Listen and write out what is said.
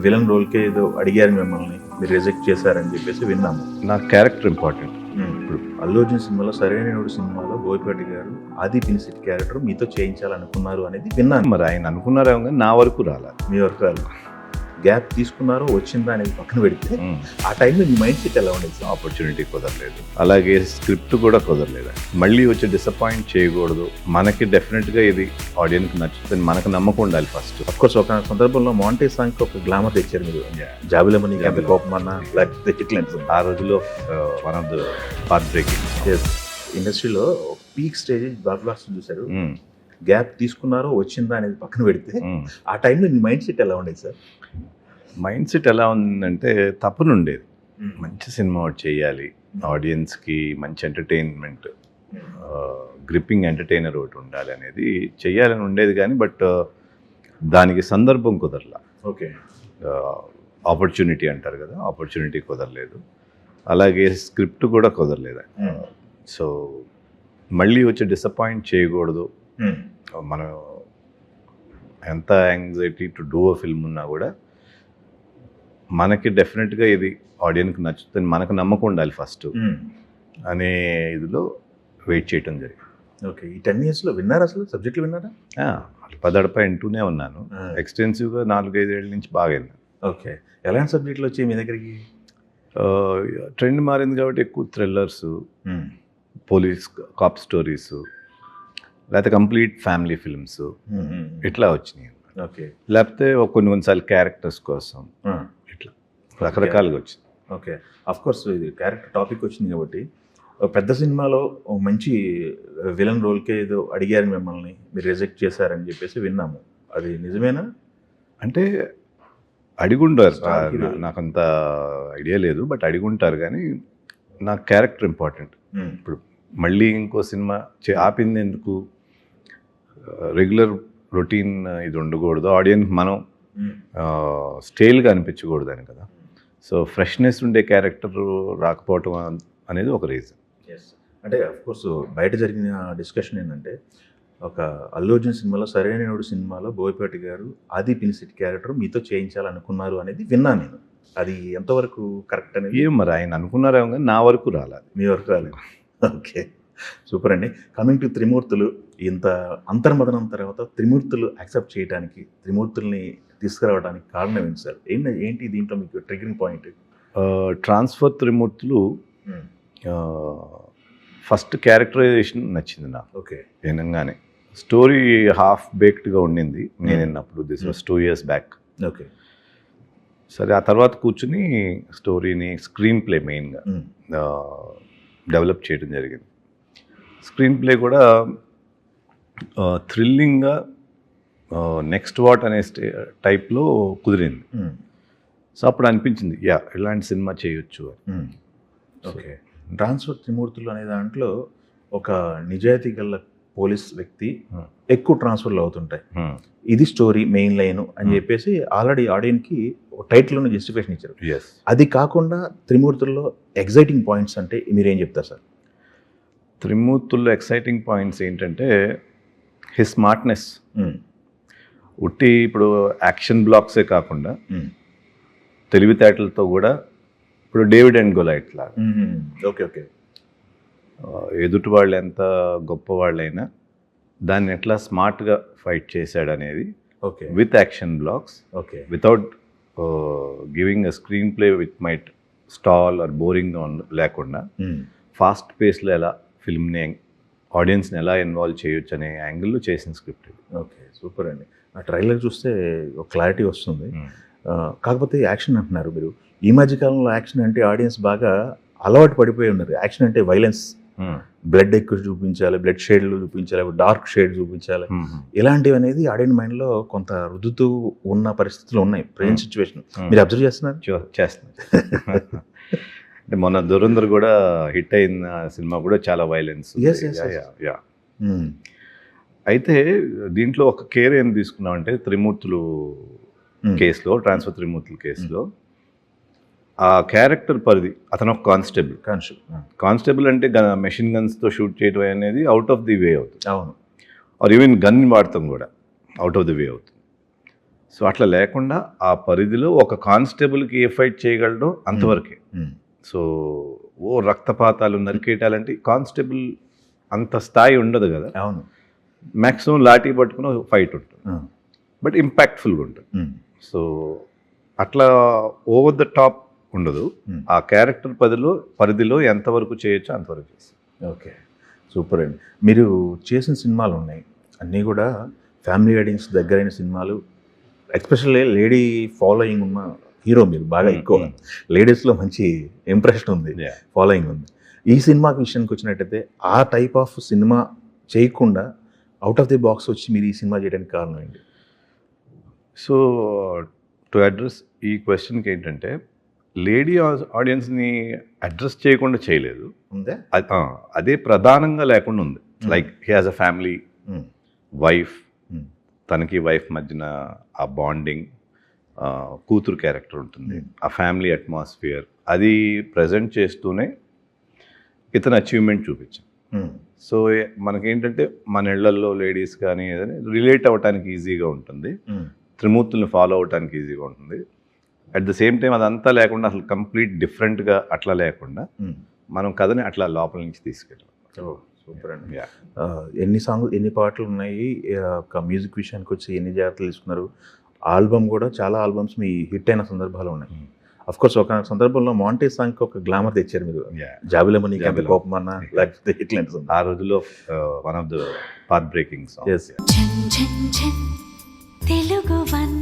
Villain రోల్కే ఏదో అడిగారు మిమ్మల్ని, మీరు రిజెక్ట్ చేశారని చెప్పేసి విన్నాము. నాకు క్యారెక్టర్ ఇంపార్టెంట్. ఇప్పుడు అల్లు అర్జున్ సినిమాలో సరైనోడు సినిమాలో బోయపాటి గారు ఆది పినిశెట్టి క్యారెక్టర్ మీతో చేయించాలనుకున్నారు అనేది విన్నాను. మరి ఆయన అనుకున్నారేమో కానీ నా వరకు రాలేదు. మీ వరకు రాలేదు. గ్యాప్ తీసుకున్నారో వచ్చిందా అనేది పక్కన పెడితే ఆ టైంలో మీ మైండ్ సెట్ ఎలా ఉండేది? ఆపర్చునిటీ కుదరలేదు, అలాగే స్క్రిప్ట్ కూడా కుదరలేదు. మళ్ళీ వచ్చి డిసప్పాయింట్ చేయకూడదు, మనకి డెఫినెట్గా ఇది ఆడియన్కి నచ్చుతుంది, మనకు నమ్మకం ఉండాలి ఫస్ట్. అఫ్కోర్స్ ఒక సందర్భంలో మాంటే సాంగ్కి ఒక గ్లామర్ తెచ్చారు మీరు. జాబిలమని కోపమన్నా లేకపోతే ఇట్లాంటి ఆ రోజులో one of the heart breaking. ఇండస్ట్రీలో పీక్ స్టేజ్ బ్లాక్ చూశారు. గ్యాప్ తీసుకున్నారో వచ్చిందా అనేది పక్కన పెడితే ఆ టైంలో మీ మైండ్ సెట్ ఎలా ఉండేది సార్? మైండ్ సెట్ ఎలా ఉందంటే తప్పనుండేది, మంచి సినిమా ఒకటి చేయాలి, ఆడియన్స్కి మంచి ఎంటర్టైన్మెంట్, గ్రిప్పింగ్ ఎంటర్టైనర్ ఒకటి ఉండాలి అనేది చెయ్యాలని ఉండేది. కానీ బట్ దానికి సందర్భం కుదరలా. ఓకే, ఆపర్చునిటీ అంటారు కదా, ఆపర్చునిటీ కుదరలేదు, అలాగే స్క్రిప్ట్ కూడా కుదరలేదు. సో మళ్ళీ వచ్చి డిసప్పాయింట్ చేయకూడదు, మనం ఎంత anxiety to do a film ఉన్నా కూడా మనకి డెఫినెట్గా ఇది ఆడియన్కి నచ్చుతుంది, మనకు నమ్మకం ఉండాలి ఫస్ట్ అనే ఇదిలో వెయిట్ చేయటం జరిగింది. ఓకే, ఈ 10 yearsలో విన్నారా? అసలు సబ్జెక్టులు విన్నారా? పదడప వింటూనే ఉన్నాను, ఎక్స్టెన్సివ్గా 4-5 ఏళ్ళ నుంచి బాగా విన్నాను. ఓకే, ఎలాంటి సబ్జెక్టులు వచ్చాయి మీ దగ్గరికి? ట్రెండ్ మారింది కాబట్టి ఎక్కువ థ్రిల్లర్స్, పోలీస్ కాప్ స్టోరీస్, లేకపోతే కంప్లీట్ ఫ్యామిలీ ఫిల్మ్స్ ఇట్లా వచ్చినాయి. ఓకే, లేకపోతే కొన్నిసార్లు క్యారెక్టర్స్ కోసం ఇట్లా రకరకాలుగా వచ్చింది. ఓకే, అఫ్కోర్స్ ఇది క్యారెక్టర్ టాపిక్ వచ్చింది కాబట్టి పెద్ద సినిమాలో మంచి విలన్ రోల్కే ఏదో అడిగారు మిమ్మల్ని, మీరు రిజెక్ట్ చేశారని చెప్పేసి విన్నాము. అది నిజమేనా? అంటే అడిగుంటారు, నాకంత ఐడియా లేదు, బట్ అడిగుంటారు. కానీ నాకు క్యారెక్టర్ ఇంపార్టెంట్. ఇప్పుడు మళ్ళీ ఇంకో సినిమా ఆపింది ఎందుకు? రెగ్యులర్ రొటీన్ ఇది ఉండకూడదు, ఆడియన్స్ మనం స్టైల్గా అనిపించకూడదు అని కదా. సో ఫ్రెష్నెస్ ఉండే క్యారెక్టర్ రాకపోవటం అనేది ఒక రీజన్. అంటే అఫ్కోర్స్ బయట జరిగిన డిస్కషన్ ఏంటంటే, ఒక అల్లు అర్జున్ సినిమాలో సరైనోడు సినిమాలో బోయపాటి గారు ఆది పినిశెట్టి క్యారెక్టర్ మీతో చేయించాలనుకున్నారు అనేది విన్నాను నేను. అది ఎంతవరకు కరెక్ట్ అనేది? ఏం మరి ఆయన అనుకున్నారేమో కానీ నా వరకు రాలేదు. మీ వరకు రాలేదు. ఓకే, సూపర్ అండి. కమింగ్ టు త్రిమూర్తులు, ఇంత అంతర్మదనం తర్వాత త్రిమూర్తులు యాక్సెప్ట్ చేయడానికి, త్రిమూర్తుల్ని తీసుకురావడానికి కారణం ఏంటి సార్? ఏంటి దీంట్లో మీకు ట్రిగరింగ్ పాయింట్? ట్రాన్స్ఫర్ త్రిమూర్తులు ఫస్ట్ క్యారెక్టరైజేషన్ నచ్చింది నాకు. ఓకే, వినంగానే స్టోరీ హాఫ్ బేక్డ్గా ఉండింది నేను విన్నప్పుడు. This was 2 years back. Okay, సరే ఆ తర్వాత కూర్చుని స్టోరీని స్క్రీన్ ప్లే మెయిన్గా డెవలప్ చేయడం జరిగింది. స్క్రీన్ ప్లే కూడా థ్రిల్లింగ్గా నెక్స్ట్ వాట్ అనే టైప్లో కుదిరింది. సో అప్పుడు అనిపించింది ఇలాంటి సినిమా చేయొచ్చు అని. ఓకే, ట్రాన్స్ఫర్ త్రిమూర్తులు అనే దాంట్లో ఒక నిజాయితీ గల పోలీస్ వ్యక్తి ఎక్కువ ట్రాన్స్ఫర్లు అవుతుంటాయి, ఇది స్టోరీ మెయిన్ లైన్ అని చెప్పేసి ఆల్రెడీ ఆడియన్కి టైటిల్లోనే జస్టిఫికేషన్ ఇచ్చారు. అది కాకుండా త్రిమూర్తుల్లో ఎగ్జైటింగ్ పాయింట్స్ అంటే మీరేం చెప్తారు సార్? త్రిమూర్తుల్లో ఎక్సైటింగ్ పాయింట్స్ ఏంటంటే హిస్ స్మార్ట్నెస్. ఉట్టి ఇప్పుడు యాక్షన్ బ్లాక్సే కాకుండా తెలివితేటలతో కూడా, ఇప్పుడు డేవిడ్ అండ్ గొలైట్ లాగా. ఓకే, ఓకే, ఎదుటి వాళ్ళు ఎంత గొప్ప వాళ్ళైనా దాన్ని ఎట్లా స్మార్ట్గా ఫైట్ చేశాడు అనేది. Okay, with action blocks, okay, without giving a screenplay with might stall or బోరింగ్గా లేకుండా ఫాస్ట్ పేస్లో ఎలా ఫిల్మ్ని ఆడియన్స్ని ఎలా ఇన్వాల్వ్ చేయొచ్చు అనే యాంగిల్లో చేసిన స్క్రిప్ట్. ఓకే, సూపర్ అండి. ఆ ట్రైలర్ చూస్తే ఒక క్లారిటీ వస్తుంది. కాకపోతే యాక్షన్ అంటున్నారు మీరు. ఈ మధ్యకాలంలో యాక్షన్ అంటే ఆడియన్స్ బాగా అలవాటు పడిపోయి ఉన్నారు. యాక్షన్ అంటే వైలెన్స్, బ్లడ్ ఎక్కువ చూపించాలి, బ్లడ్ షేడ్లు చూపించాలి, డార్క్ షేడ్ చూపించాలి, ఇలాంటివి అనేది ఆడియన్ మైండ్లో కొంత రుద్దుతూ ఉన్న పరిస్థితులు ఉన్నాయి ప్రెజెంట్ సిచ్యువేషన్. మీరు అబ్జర్వ్ చేస్తున్నారు? చేస్తున్నారు. అంటే మొన్న దురంధర్ కూడా హిట్ అయిన సినిమా కూడా చాలా వైలెన్స్. అయితే దీంట్లో ఒక కేర్ ఏం తీసుకున్నామంటే త్రిమూర్తులు కేసులో, ట్రాన్స్ఫర్ త్రిమూర్తుల కేసులో ఆ క్యారెక్టర్ పరిధి, అతను ఒక కానిస్టేబుల్ అంటే మెషిన్ గన్స్తో షూట్ చేయడం అనేది అవుట్ ఆఫ్ ది వే అవుతుంది. అవును, ఆర్ ఈవెన్ గన్ వాడతాం కూడా అవుట్ ఆఫ్ ది వే అవుతుంది. సో అట్లా లేకుండా ఆ పరిధిలో ఒక కానిస్టేబుల్కి ఏ ఫైట్ చేయగలడో అంతవరకే. సో ఓ రక్తపాతాలు నరికేయటాలంటే కానిస్టేబుల్ అంత స్థాయి ఉండదు కదా. అవును. మ్యాక్సిమం లాఠీ పట్టుకుని ఫైట్ ఉంటుంది, బట్ ఇంపాక్ట్ఫుల్గా ఉంటుంది. సో అట్లా ఓవర్ ద టాప్ ఉండదు. ఆ క్యారెక్టర్ పరిధిలో ఎంతవరకు చేయొచ్చో అంతవరకు చేస్తాం. ఓకే, సూపర్ అండి. మీరు చేసిన సినిమాలు ఉన్నాయి అన్నీ కూడా ఫ్యామిలీ ఆడియన్స్ దగ్గరైన సినిమాలు, ఎస్పెషల్లీ లేడీ ఫాలోయింగ్ ఉన్న హీరో మీరు బాగా ఎక్కువ. లేడీస్లో మంచి ఇంప్రెషన్ ఉంది, ఫాలోయింగ్ ఉంది. ఈ సినిమా విషయానికి వచ్చినట్టయితే ఆ టైప్ ఆఫ్ సినిమా చేయకుండా అవుట్ ఆఫ్ ది బాక్స్ వచ్చి మీరు ఈ సినిమా చేయడానికి కారణం ఏంటి? సో టు అడ్రస్ ఈ క్వశ్చన్కి ఏంటంటే, లేడీ ఆడియన్స్ని అడ్రస్ చేయకుండా చేయలేదు, ఉందే అదే ప్రధానంగా లేకుండా ఉంది. Like he has a family, wife, తనకి వైఫ్ మధ్యన ఆ బాండింగ్, కూతురు క్యారెక్టర్ ఉంటుంది, ఆ ఫ్యామిలీ అట్మాస్ఫియర్ అది ప్రజెంట్ చేస్తూనే ఇతను అచీవ్మెంట్ చూపించాం. సో మనకేంటంటే మన ఇళ్లల్లో లేడీస్ కానీ ఏదైనా రిలేట్ అవ్వటానికి ఈజీగా ఉంటుంది, త్రిమూర్తుల్ని ఫాలో అవ్వటానికి ఈజీగా ఉంటుంది. అట్ ద సేమ్ టైం అదంతా లేకుండా అసలు కంప్లీట్ డిఫరెంట్గా అట్లా లేకుండా మనం కథని అట్లా లోపల నుంచి తీసుకెళ్ళాం. సూపర్ అండి. ఎన్ని పాటలు ఉన్నాయి, ఒక మ్యూజిక్ విషయానికి వచ్చి ఎన్ని జాగ్రత్తలు తీసుకున్నారు? ఆల్బమ్ కూడా చాలా ఆల్బమ్స్ మీ హిట్ అయిన సందర్భాలు ఉన్నాయి. అఫ్ కోర్స్ ఒక సందర్భంలో మాంటే సాంగ్కి ఒక గ్లామర్ తెచ్చారు మీరు, జాబిలమని కోపం అన్న, లేకపోతే ఇట్లాంటి ఆ రోజుల్లో one of the heart breaking songs. Telugu one